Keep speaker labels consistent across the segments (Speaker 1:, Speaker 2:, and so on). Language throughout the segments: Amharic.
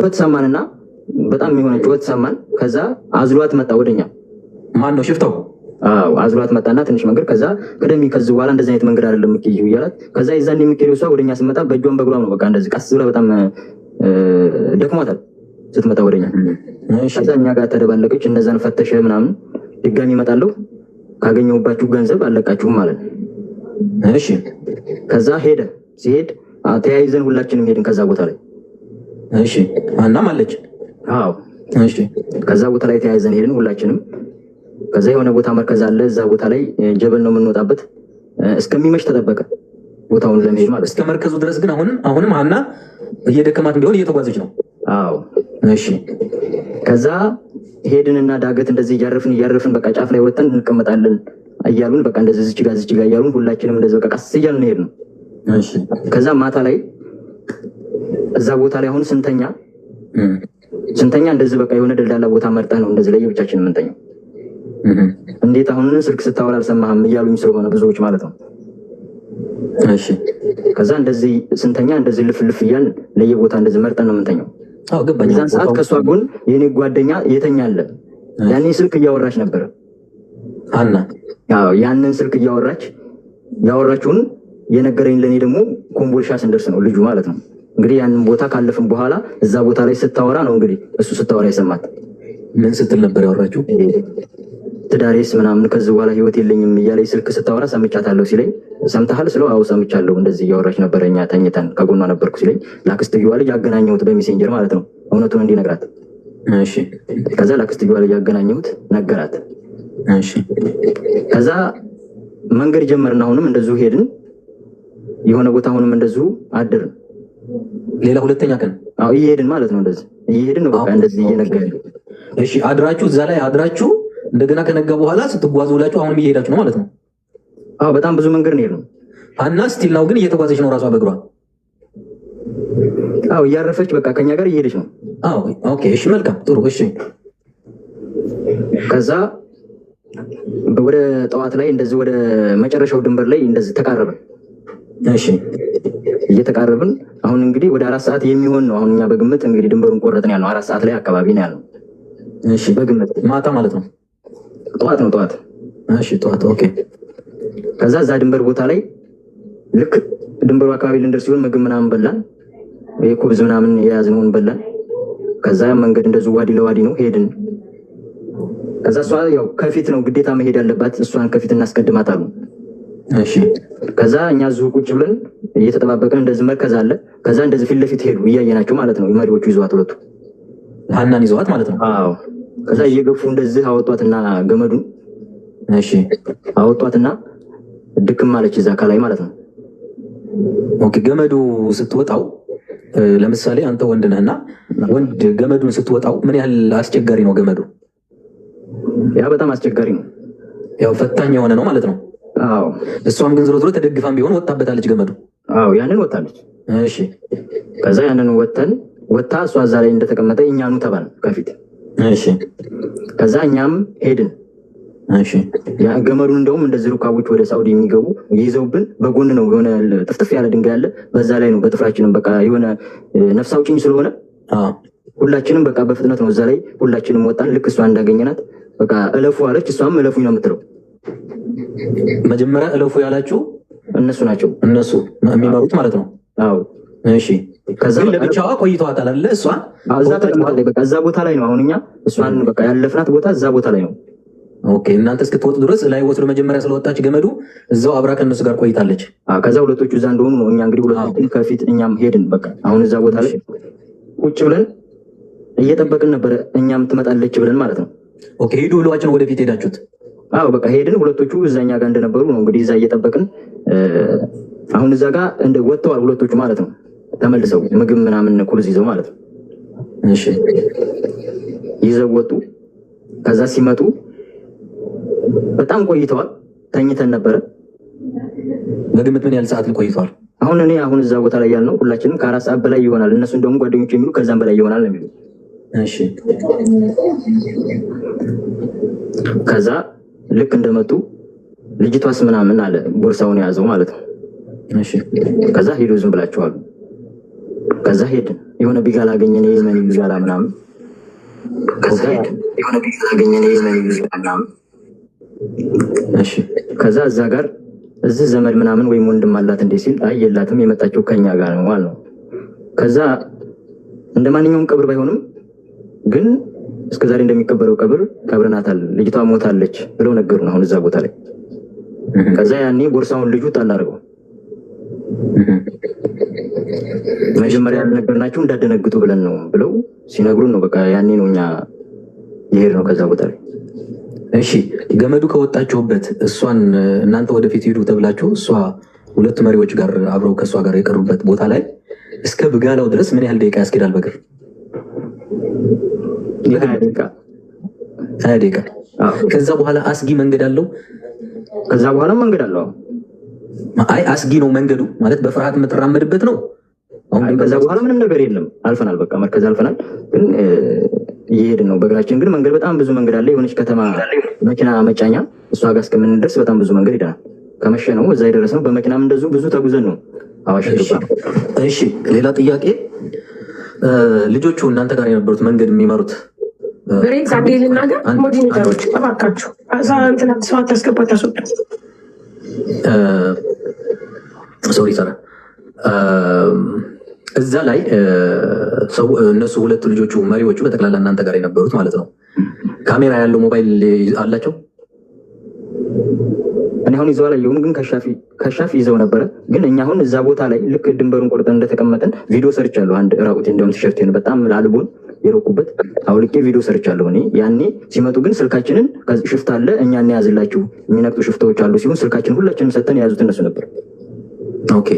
Speaker 1: ጩኸት ሰማንና በጣም የሆነ ጩኸት ሰማን። ከዛ አዝሏት መጣ ወደኛ።
Speaker 2: ማን ነው ሽፍታው?
Speaker 1: አዎ አዝሏት መጣና ትንሽ መንገድ ከዛ ቅደሚ ከዚህ በኋላ እንደዚህ አይነት መንገድ አይደለም የምትይዩ እያላት ከዛ ይዛን የምትሄደው እሷ ወደኛ ስትመጣ በእጇን በእግሯም ነው በቃ እንደዚህ ቀስ ብላ በጣም ደክሟታል ስትመጣ ወደኛ። ከዛ እኛ ጋር ተደባለቀች። እነዛን ፈተሸ ምናምን ድጋሚ እመጣለሁ ካገኘሁባችሁ ገንዘብ አለቃችሁም ማለት ነው።
Speaker 2: እሺ
Speaker 1: ከዛ ሄደ። ሲሄድ ተያይዘን ሁላችንም ሄድን ከዛ ቦታ ላይ።
Speaker 2: እሺ አናም አለች።
Speaker 1: አዎ
Speaker 2: እሺ
Speaker 1: ከዛ ቦታ ላይ ተያይዘን ሄድን ሁላችንም። ከዛ የሆነ ቦታ መርከዝ አለ። እዛ ቦታ ላይ ጀበል ነው የምንወጣበት። እስከሚመሽ ተጠበቀ ቦታውን ለመሄድ ማለት
Speaker 2: እስከ መርከዙ ድረስ ግን አሁንም ሀና እየደከማት ቢሆን እየተጓዘች ነው።
Speaker 1: አዎ እሺ ከዛ ሄድንና ዳገት እንደዚህ እያረፍን በቃ ጫፍ ላይ ወጥተን እንቀመጣለን እያሉን በቃ እንደዚህ ዝች ጋር እያሉን ሁላችንም እንደዚህ በቃ ቀስ እያልን ሄድ ነው።
Speaker 2: እሺ
Speaker 1: ከዛ ማታ ላይ እዛ ቦታ ላይ አሁን ስንተኛ እንደዚህ በቃ የሆነ ደልዳላ ቦታ መርጠን ነው እንደዚህ ለየብቻችን የምንተኛው። እንዴት አሁን ስልክ ስታወራ አልሰማህም እያሉኝ ስለሆነ ብዙዎች ማለት ነው።
Speaker 2: እሺ
Speaker 1: ከዛ እንደዚህ ስንተኛ እንደዚህ ልፍልፍ እያልን ለየቦታ እንደዚህ መርጠን ነው የምንተኛው።
Speaker 2: አዎ ገባኝ።
Speaker 1: በዛን ሰዓት ከሷ ጎን የኔ ጓደኛ የተኛለ ያኔ ስልክ እያወራች ነበር ሀና። አዎ ያንን ስልክ ያወራችውን የነገረኝ ለኔ ደግሞ ኮምቦልሻ ስንደርስ ነው ልጁ ማለት ነው። እንግዲህ ያንን ቦታ ካለፍን በኋላ እዛ ቦታ ላይ ስታወራ ነው እንግዲህ እሱ ስታወራ የሰማት።
Speaker 2: ምን ስትል ነበር ያወራችሁ?
Speaker 1: ትዳሬስ ምናምን ከዚህ በኋላ ህይወት የለኝም እያለኝ ስልክ ስታወራ ሰምቻታለሁ ሲለኝ፣ ሰምተሃል ስለው አዎ ሰምቻለሁ እንደዚህ እያወራች ነበረ እኛ ተኝተን ከጎኗ ነበርኩ ሲለኝ፣ ላክስትየዋ ልጅ አገናኘሁት በሜሴንጀር ማለት ነው እውነቱን እንዲነግራት።
Speaker 2: እሺ
Speaker 1: ከዛ ላክስትየዋ ልጅ አገናኘሁት ነገራት።
Speaker 2: እሺ
Speaker 1: ከዛ መንገድ ጀመርን። አሁንም እንደዚሁ ሄድን የሆነ ቦታ አሁንም እንደዚሁ አድርን።
Speaker 2: ሌላ ሁለተኛ ቀን
Speaker 1: አዎ እየሄድን ማለት ነው እንደዚህ እየሄድን ነው በቃ እንደዚህ እየነገርን።
Speaker 2: እሺ አድራችሁ እዛ ላይ አድራችሁ እንደገና ከነጋ በኋላ ስትጓዙ ውላችሁ አሁንም እየሄዳችሁ ነው ማለት ነው?
Speaker 1: አዎ በጣም ብዙ መንገድ ነው የሄድነው።
Speaker 2: ሀና ስቲል ነው ግን እየተጓዘች ነው ራሷ በእግሯ?
Speaker 1: አዎ እያረፈች በቃ ከኛ ጋር እየሄደች ነው።
Speaker 2: አዎ ኦኬ እሺ መልካም ጥሩ እሺ።
Speaker 1: ከዛ ወደ ጠዋት ላይ እንደዚህ ወደ መጨረሻው ድንበር ላይ እንደዚህ ተቃረብን።
Speaker 2: እሺ
Speaker 1: እየተቃረብን አሁን እንግዲህ ወደ 4 ሰዓት የሚሆን ነው። አሁን እኛ በግምት እንግዲህ ድንበሩን ቆረጥን ያልነው 4 ሰዓት ላይ አካባቢ ነው ያልነው።
Speaker 2: እሺ በግምት ማታ ማለት ነው?
Speaker 1: ጠዋት ነው ጠዋት።
Speaker 2: እሺ ጠዋት ኦኬ።
Speaker 1: ከዛ እዛ ድንበር ቦታ ላይ ልክ ድንበሩ አካባቢ ልንደርስ ሲሆን ምግብ ምናምን በላን፣ የኩብዝ ምናምን የያዝነውን በላን። ከዛ መንገድ እንደዚሁ ዋዲ ለዋዲ ነው ሄድን። ከዛ እሷ ያው ከፊት ነው ግዴታ መሄድ ያለባት፣ እሷን ከፊት እናስቀድማት አሉ።
Speaker 2: እሺ
Speaker 1: ከዛ እኛ እዚሁ ቁጭ ብለን እየተጠባበቅን እንደዚህ መርከዝ አለ። ከዛ እንደዚህ ፊት ለፊት ሄዱ እያየናቸው ማለት ነው። መሪዎቹ ይዘዋት ሁለቱ
Speaker 2: ሀናን ይዘዋት ማለት ነው።
Speaker 1: አዎ ከዛ እየገፉ እንደዚህ አወጧትና ገመዱን
Speaker 2: እሺ
Speaker 1: አወጧትና ድክም ማለች እዛ ከላይ ማለት ነው።
Speaker 2: ኦኬ ገመዱ ስትወጣው ለምሳሌ አንተ ወንድ ነህና ወንድ ገመዱን ስትወጣው ምን ያህል አስቸጋሪ ነው ገመዱ?
Speaker 1: ያ በጣም አስቸጋሪ ነው።
Speaker 2: ያው ፈታኝ የሆነ ነው ማለት ነው።
Speaker 1: አዎ
Speaker 2: እሷም ግን ዝሮ ዝሮ ተደግፋም ቢሆን ወጣበታለች ገመዱ።
Speaker 1: አዎ ያንን ወጣለች።
Speaker 2: እሺ
Speaker 1: ከዛ ያንን ወጣ እሷ እዛ ላይ እንደተቀመጠ እኛኑ ተባል ከፊት።
Speaker 2: እሺ
Speaker 1: ከዛ እኛም ሄድን።
Speaker 2: እሺ
Speaker 1: ያ ገመዱን እንደውም እንደዚህ ሩካቦች ወደ ሳውዲ የሚገቡ ይዘውብን በጎን ነው የሆነ ጥፍጥፍ ያለ ድንጋይ አለ። በዛ ላይ ነው በጥፍራችንም በቃ የሆነ ነፍስ አውጭኝ ስለሆነ ሁላችንም በቃ በፍጥነት ነው እዛ ላይ ሁላችንም ወጣን። ልክ እሷ እንዳገኘናት በቃ እለፉ አለች። እሷም እለፉኝ ነው የምትለው።
Speaker 2: መጀመሪያ እለፉ ያላችሁ
Speaker 1: እነሱ ናቸው፣
Speaker 2: እነሱ የሚመሩት ማለት ነው።
Speaker 1: አዎ
Speaker 2: እሺ ከዛ ለብቻዋ ቆይተዋታል አይደለ? እሷ
Speaker 1: እዛ ተቀምጣለች። በቃ እዛ ቦታ ላይ ነው አሁን እኛ እሷን በቃ ያለፍናት ቦታ እዛ ቦታ ላይ ነው።
Speaker 2: ኦኬ እናንተ እስክትወጡ ድረስ ላይ ወስዶ መጀመሪያ ስለወጣች ገመዱ እዛው አብራ ከነሱ ጋር ቆይታለች።
Speaker 1: ከዛ ሁለቶቹ እዛ እንደሆኑ ነው እኛ እንግዲህ ሁለቶቹ ከፊት እኛም ሄድን። በቃ አሁን እዛ ቦታ ላይ ቁጭ ብለን እየጠበቅን ነበረ እኛም ትመጣለች ብለን ማለት ነው።
Speaker 2: ኦኬ ሂዱ ብለዋችን ወደፊት ሄዳችሁት?
Speaker 1: አዎ በቃ ሄድን። ሁለቶቹ እዛኛ ጋር እንደነበሩ ነው እንግዲህ እዛ እየጠበቅን አሁን እዛ ጋር ወጥተዋል ሁለቶቹ ማለት ነው። ተመልሰው ምግብ ምናምን ኩብዝ ይዘው ማለት ነው።
Speaker 2: እሺ
Speaker 1: ይዘው ወጡ። ከዛ ሲመጡ በጣም ቆይተዋል። ተኝተን ነበረ።
Speaker 2: በግምት ምን ያህል ሰዓት ቆይተዋል?
Speaker 1: አሁን እዛ ቦታ ላይ ያልነው ሁላችንም ከ4 ሰዓት በላይ ይሆናል። እነሱ እንደውም ጓደኞች የሚሉ ከዛም በላይ ይሆናል ነው የሚሉ።
Speaker 2: እሺ
Speaker 1: ከዛ ልክ እንደመጡ ልጅቷስ ምናምን አለ ቦርሳውን የያዘው ማለት ነው።
Speaker 2: እሺ
Speaker 1: ከዛ ሄዱ ዝም ብላችኋል። ከዛ ሄድን። የሆነ ቢጋላ አገኘን የመን ቢጋላ ምናምን ከዛ እዛ ጋር እዚህ ዘመድ ምናምን ወይም ወንድም አላት እንዴ ሲል አይ የላትም የመጣችው ከኛ ጋር ነው ማለት ነው። ከዛ እንደ ማንኛውም ቀብር ባይሆንም ግን እስከዛሬ እንደሚቀበረው ቀብር ቀብረናታል፣ ልጅቷ ሞታለች ብለው ነገሩን አሁን እዛ ቦታ ላይ። ከዛ ያኔ ቦርሳውን ልጁ ጣል አድርገው መጀመሪያ ያልነገርናችሁ እንዳደነግጡ ብለን ነው ብለው ሲነግሩን ነው በቃ ያኔ ነው እኛ ይሄድ ነው ከዛ ቦታ ላይ።
Speaker 2: እሺ ገመዱ ከወጣችሁበት እሷን እናንተ ወደፊት ሄዱ ተብላችሁ እሷ ሁለት መሪዎች ጋር አብረው ከእሷ ጋር የቀሩበት ቦታ ላይ እስከ ብጋላው ድረስ ምን ያህል ደቂቃ ያስኬዳል በእግር? 20 ደቂቃ። ከዛ በኋላ አስጊ መንገድ አለው?
Speaker 1: ከዛ በኋላ መንገድ አለው።
Speaker 2: አይ አስጊ ነው መንገዱ ማለት በፍርሃት የምትራመድበት ነው።
Speaker 1: አሁን ከዛ በኋላ ምንም ነገር የለም። አልፈናል፣ በቃ መርከዝ አልፈናል። ግን እየሄድን ነው በእግራችን። ግን መንገድ በጣም ብዙ መንገድ አለ። የሆነች ከተማ መኪና መጫኛ እሷ ጋር እስከምንደርስ በጣም ብዙ መንገድ ሄደናል። ከመሸ ነው እዛ የደረስነው። በመኪናም እንደዚሁ ብዙ ተጉዘን ነው አዋሽ ገባ።
Speaker 2: እሺ ሌላ ጥያቄ፣ ልጆቹ እናንተ ጋር የነበሩት መንገድ የሚመሩት
Speaker 3: ብሬክስ አንዴ ልናገር። ሞዲኔተሮች እባካችሁ እዛ እንትና ሰው አታስገባት፣ ታስወጡ።
Speaker 2: ሶሪ ሰራ እዛ ላይ እነሱ ሁለቱ ልጆቹ መሪዎቹ በጠቅላላ እናንተ ጋር የነበሩት ማለት ነው ካሜራ ያለው ሞባይል አላቸው?
Speaker 1: እኔ አሁን ይዘው አላየሁም፣ ግን ከሻፊ ይዘው ነበረ። ግን እኛ አሁን እዛ ቦታ ላይ ልክ ድንበሩን ቆርጠን እንደተቀመጠን ቪዲዮ ሰርቻለሁ። አንድ ራቁቴ እንደውም ቲሸርቴን በጣም ላልቦን የሮኩበት አውልቄ ቪዲዮ ሰርቻለሁ እኔ ያኔ። ሲመጡ ግን ስልካችንን ሽፍት አለ እኛ እንያዝላችሁ የሚነቅጡ ሽፍታዎች አሉ ሲሆን ስልካችን ሁላችንም ሰጠን የያዙት እነሱ ነበር።
Speaker 2: ኦኬ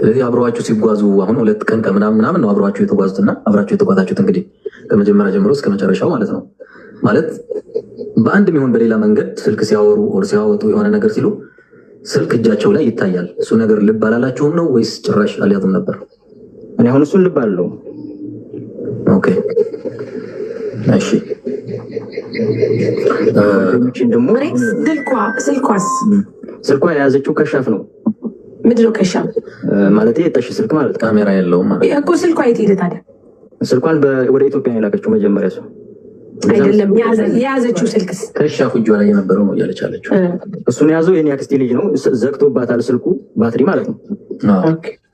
Speaker 2: ስለዚህ አብረዋችሁ ሲጓዙ አሁን 2 ቀን ከምናምን ነው አብረዋችሁ የተጓዙትና አብራችሁ የተጓዛችሁት እንግዲህ ከመጀመሪያ ጀምሮ እስከ መጨረሻው ማለት ነው። ማለት በአንድም ይሁን በሌላ መንገድ ስልክ ሲያወሩ ኦር ሲያወጡ የሆነ ነገር ሲሉ ስልክ እጃቸው ላይ ይታያል። እሱ ነገር ልብ አላላችሁም ነው ወይስ ጭራሽ አልያዙም ነበር?
Speaker 1: እኔ አሁን እሱን ልብ አለው።
Speaker 2: ኦኬ እሺ
Speaker 1: ደግሞ ስልኳ የያዘችው ከሻፍ ነው።
Speaker 3: ምንድነው ከሻፍ
Speaker 1: ማለት? የጠሽ ስልክ ማለት
Speaker 2: ካሜራ የለውም ማለት
Speaker 3: እኮ። ስልኳ የት ሄደ ታዲያ?
Speaker 1: ስልኳን ወደ ኢትዮጵያ የላከችው መጀመሪያ ሰው
Speaker 3: አይደለም። የያዘችው ስልክስ
Speaker 2: ከሻፍ እጇ ላይ የነበረው ነው እያለች አለችው።
Speaker 1: እሱን የያዘው የኔ አክስቴ ልጅ ነው። ዘግቶባታል ስልኩ ባትሪ ማለት ነው።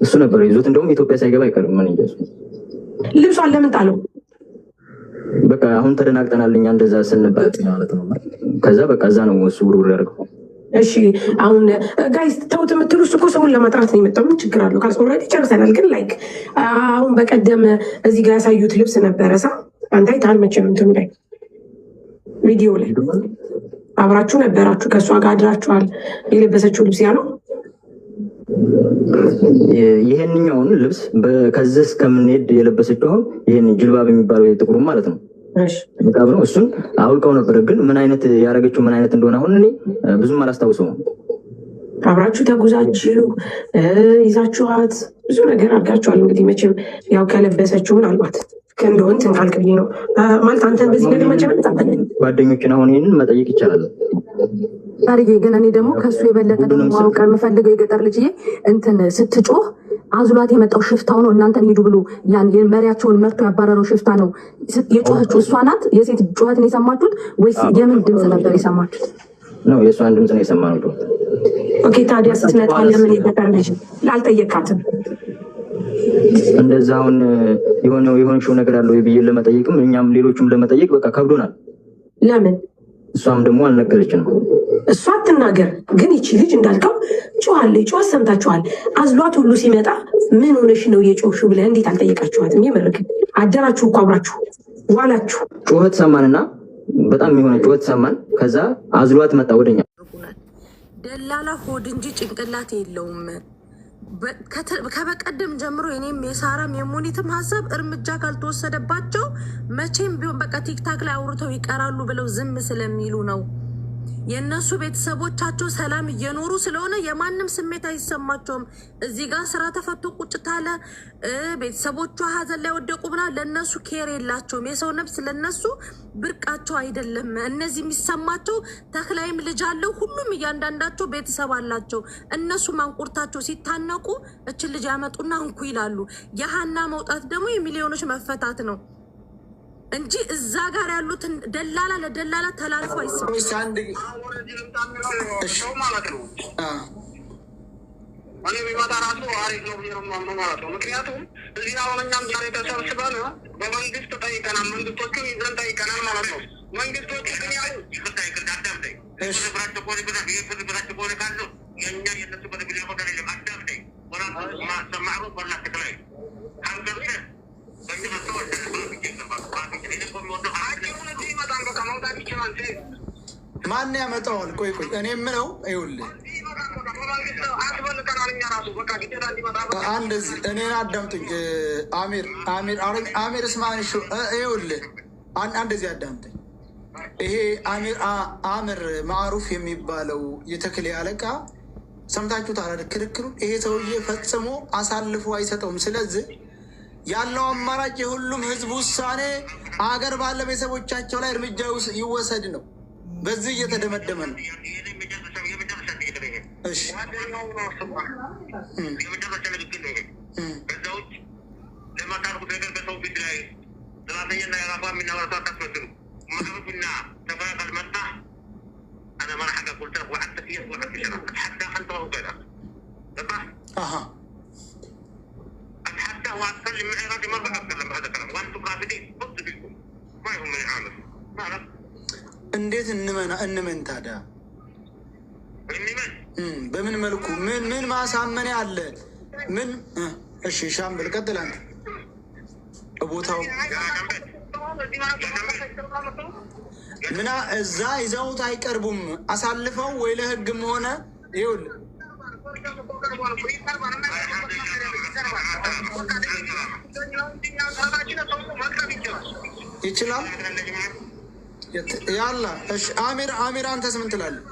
Speaker 1: እሱ ነበር ይዞት። እንደውም ኢትዮጵያ ሳይገባ አይቀርም። ምን እንጃ
Speaker 3: ልብሷን ለምን ጣለው?
Speaker 1: በቃ አሁን ተደናግጠናል እኛ እንደዛ ስንባል ማለት ነው። ከዛ በቃ እዛ ነው እሱ ውርውር ያደርገው።
Speaker 3: እሺ አሁን ጋይስ ተውት የምትሉ እሱ እኮ ሰውን ለማጥራት ነው የመጣው። ምን ችግር አለው? ካልኦልሬዲ ጨርሰናል። ግን ላይክ አሁን በቀደም እዚህ ጋር ያሳዩት ልብስ ነበረ ሳ አንተ አይተሃል መቼም እንትኑ ላይ ቪዲዮ ላይ አብራችሁ ነበራችሁ፣ ከእሷ ጋር አድራችኋል። የለበሰችው ልብስ ያ ነው።
Speaker 1: ይሄንኛውን ልብስ ከዚህ እስከምንሄድ የለበሰችው አሁን ይሄን ጅልባብ የሚባለው የጥቁሩ ማለት ነው በጣም ነው። እሱን አውልቀው ነበር። ግን ምን አይነት ያደረገችው ምን አይነት እንደሆነ አሁን እኔ ብዙም አላስታውሰውም።
Speaker 3: አብራችሁ ተጉዛችሁ ይዛችኋት ብዙ ነገር አድርጋችኋል። እንግዲህ መቼም ያው ከለበሰችው ምናልባት ከእንደሆን ትንካልክ ብዬ ነው ማለት አንተን በዚህ ነገር መቼም
Speaker 1: ጓደኞችን አሁን ይህንን መጠየቅ ይቻላል።
Speaker 4: ታሪጌ ግን እኔ ደግሞ ከሱ የበለጠ ደግሞ ማወቅ የምፈልገው የገጠር ልጅዬ እንትን ስትጮህ አዝሏት የመጣው ሽፍታው ነው። እናንተን ሂዱ ብሎ ያን መሪያቸውን መርቶ ያባረረው ሽፍታ ነው የጮኸችው። እሷ ናት የሴት ጩኸትን የሰማችሁት ወይስ የምን ድምፅ ነበር የሰማችሁት?
Speaker 1: ነው የእሷን ድምፅ ነው የሰማነው።
Speaker 3: ኦኬ ታዲያ ስትመጣ ለምን የገጠር ልጅ ላልጠየቃትም?
Speaker 1: እንደዛ አሁን የሆነሽው ነገር አለው ብዬ ለመጠየቅም እኛም ሌሎቹም ለመጠየቅ በቃ ከብዶናል።
Speaker 3: ለምን?
Speaker 1: እሷም ደግሞ አልነገረችንም።
Speaker 3: እሷ አትናገር፣ ግን ይቺ ልጅ እንዳልከው ጮኋለች። ጮኸት ሰምታችኋል። አዝሏት ሁሉ ሲመጣ ምን ሆነሽ ነው የጮሽው ብለህ እንዴት አልጠየቃችኋትም? የምርግ አደራችሁ እኮ አብራችሁ ዋላችሁ።
Speaker 1: ጩኸት ሰማንና በጣም የሆነ ጩኸት ሰማን። ከዛ አዝሏት መጣ ወደኛ።
Speaker 5: ደላላ ሆድ እንጂ ጭንቅላት የለውም። ከበቀደም ጀምሮ እኔም የሳራም የሞኒትም ሀሳብ እርምጃ ካልተወሰደባቸው መቼም ቢሆን በቃ ቲክታክ ላይ አውርተው ይቀራሉ ብለው ዝም ስለሚሉ ነው። የእነሱ ቤተሰቦቻቸው ሰላም እየኖሩ ስለሆነ የማንም ስሜት አይሰማቸውም። እዚህ ጋር ስራ ተፈቶ ቁጭ ታለ ቤተሰቦቿ ሀዘን ላይ ወደቁ ብላ ለእነሱ ኬር የላቸውም። የሰው ነፍስ ለእነሱ ብርቃቸው አይደለም። እነዚህ የሚሰማቸው ተክላይም ልጅ አለው፣ ሁሉም እያንዳንዳቸው ቤተሰብ አላቸው። እነሱ ማንቁርታቸው ሲታነቁ እችን ልጅ ያመጡና እንኩ ይላሉ። የሀና መውጣት ደግሞ የሚሊዮኖች መፈታት ነው እንጂ እዛ ጋር ያሉትን ደላላ ለደላላ ተላልፎ አይሰማም።
Speaker 6: ምክንያቱም እዚህ አሁን እኛም ዛሬ ተሰብስበን በመንግስት ጠይቀናል፣ መንግስቶቹን ይዘን ጠይቀናል ማለት ነው። መንግስቶቹ ግን ያው
Speaker 7: ማን ያመጣዋል? ቆይ እኔ የምለው ይኸውልህ፣ አንድ እኔን አዳምጡኝ። አሚር እስማን ይኸውልህ፣ እንደዚህ አዳምጠኝ። ይሄ አሚር ማዕሩፍ የሚባለው የተክሌ አለቃ ሰምታችሁት አለ ክርክሩ። ይሄ ሰውዬ ፈጽሞ አሳልፎ አይሰጠውም። ስለዚህ ያለው አማራጭ የሁሉም ህዝብ ውሳኔ አገር ባለ ቤተሰቦቻቸው ላይ እርምጃ ይወሰድ ነው። በዚህ እየተደመደመ ነው። እሺ እንዴት እንመን ታዲያ? በምን መልኩ ምን ማሳመን አለ? ምን እሺ፣ ሻምበል ቀጥል አንተ። ቦታው ምና እዛ ይዘውት አይቀርቡም አሳልፈው ወይ ለህግም ሆነ ይኸውልህ ይችላል ያላ። እሺ አሚር አንተስ ምን ትላለህ?